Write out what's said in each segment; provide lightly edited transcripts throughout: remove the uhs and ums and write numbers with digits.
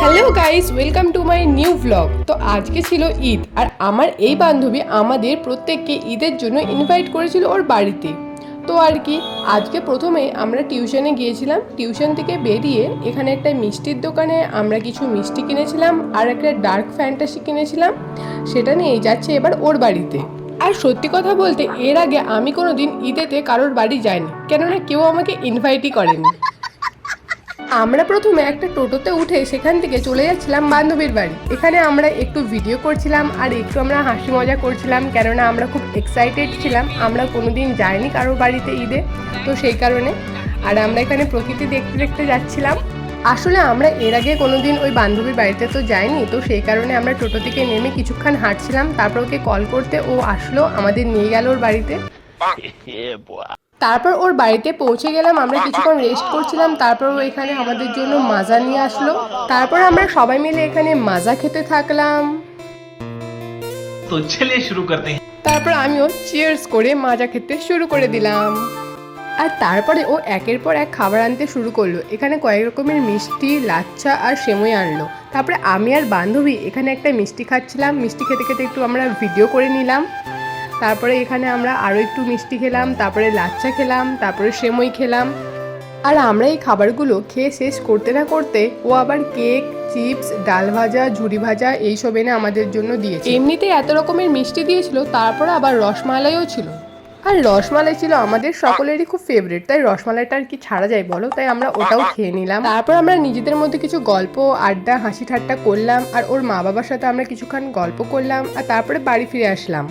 Hello guys, welcome to my new blog. তো আজকে ছিল ঈদ, আর আমার এই বান্ধবী আমাদের প্রত্যেককে ঈদের জন্য ইনভাইট করেছিল ওর বাড়িতে। তো আর কি, আজকে প্রথমে আমরা টিউশনে গিয়েছিলাম। টিউশন থেকে বেরিয়ে এখানে একটা মিষ্টির দোকানে আমরা কিছু মিষ্টি কিনেছিলাম আর একটা ডার্ক ফ্যান্টাসি কিনেছিলাম। সেটা নিয়েই যাচ্ছে এবার ওর বাড়িতে। আর সত্যি কথা বলতে, এর আগে আমি কোনো দিন ঈদেতে কারোর বাড়ি যাইনি, কেননা কেউ আমাকে ইনভাইটই করেনি। আমরা প্রথমে একটা টোটোতে উঠে সেখান থেকে চলে যাচ্ছিলাম বান্ধবীর বাড়ি। এখানে আমরা একটু ভিডিও করছিলাম আর একটু আমরা হাসি মজা করছিলাম, কেননা আমরা খুব এক্সাইটেড ছিলাম। আমরা কোনোদিন যাইনি কারোর বাড়িতে ঈদে, তো সেই কারণে। আর আমরা এখানে প্রকৃতি দেখতে দেখতে যাচ্ছিলাম। আসলে আমরা এর আগে কোনোদিন ওই বান্ধবীর বাড়িতে তো যাইনি, তো সেই কারণে আমরা টোটো থেকে নেমে কিছুক্ষণ হাঁটছিলাম। তারপর ওকে কল করতে ও আসলো, আমাদের নিয়ে গেল ওর বাড়িতে। তারপর ওর বাড়িতে পৌঁছে গেলাম, আমরা কিছুক্ষণ রেস্ট করছিলাম। তারপর ও এখানে আমাদের জন্য মাজা নিয়ে আসলো। তারপর আমরা সবাই মিলে এখানে মাজা খেতে থাকলাম। তো চলিয়ে শুরু করতে हैं। তারপর আমিও চিয়ার্স করে মাজা খেতে শুরু করে দিলাম। আর তারপরে ও একের পর এক খাবার আনতে শুরু করলো। এখানে কয়েক রকমের মিষ্টি, লাচ্ছা আর সেমই আনলো। তারপরে আমি আর বান্ধবী এখানে একটা মিষ্টি খাচ্ছিলাম। মিষ্টি খেতে খেতে একটু আমরা ভিডিও করে নিলাম। তারপরে এখানে আমরা আরও একটু মিষ্টি খেলাম, তারপরে লাচ্ছা খেলাম, তারপরে সেমই খেলাম। আর আমরা এই খাবারগুলো খেয়ে শেষ করতে না করতে ও আবার কেক, চিপস, ডাল ভাজা, ঝুরি ভাজা এইসব এনে আমাদের জন্য দিয়েছে। এমনিতে এত রকমের মিষ্টি দিয়েছিল, তারপর আবার রসমালাইও ছিল। আর রসমালাই ছিল আমাদের সকলেরই খুব ফেভারিট, তাই রসমালাইটা আর কি ছাড়া যায় বলো, তাই আমরা ওটাও খেয়ে নিলাম। তারপর আমরা নিজেদের মধ্যে কিছু গল্প, আড্ডা, হাসি ঠাট্টা করলাম। আর ওর মা বাবার সাথে আমরা কিছুক্ষণ গল্প করলাম, আর তারপরে বাড়ি ফিরে আসলাম।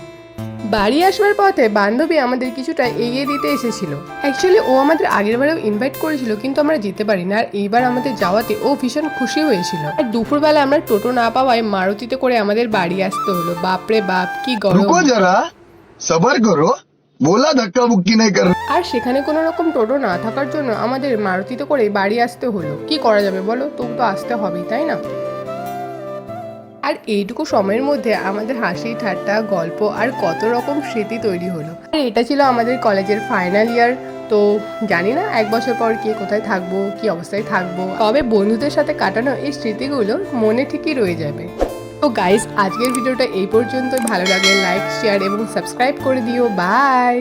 বাড়ি আসবার পথে বান্ধবী আমাদের কিছুটা এগিয়ে দিতে এসেছিল। অ্যাকচুয়ালি ও আমাদের আগের বারেও ইনভাইট করেছিল, কিন্তু আমরা যেতে পারি না। আর এইবার আমাদের যাওয়াতে ও ভীষণ খুশি হয়েছিল। আর দুপুরবেলা আমরা টোটো না পাওয়ায় মারুতিতে করে আমাদের বাড়ি আসতে হলো। বাপরে বাপ, কি গরম! रुको जरा सबर करो बोला धक्का बुक्की नहीं कर। আর সেখানে কোনো রকম টোটো না থাকার জন্য আমাদের মারুতিতে করে বাড়ি আসতে হলো। কি করা যাবে বলো, তবু তো আসতে হবেই, তাই না? আর এইটুকু সময়ের মধ্যে আমাদের হাসি ঠাট্টা, গল্প আর কত রকম স্মৃতি তৈরি হলো। আর এটা ছিল আমাদের কলেজের ফাইনাল ইয়ার। তো জানি না 1 বছর পর কে কোথায় থাকবো, কি অবস্থায় থাকবো, তবে বন্ধুদের সাথে কাটানো এই স্মৃতিগুলো মনে ঠিকই রয়ে যাবে। তো গাইস, আজকের ভিডিওটা এই পর্যন্ত। ভালো লাগলে লাইক, শেয়ার এবং সাবস্ক্রাইব করে দিও। বাই।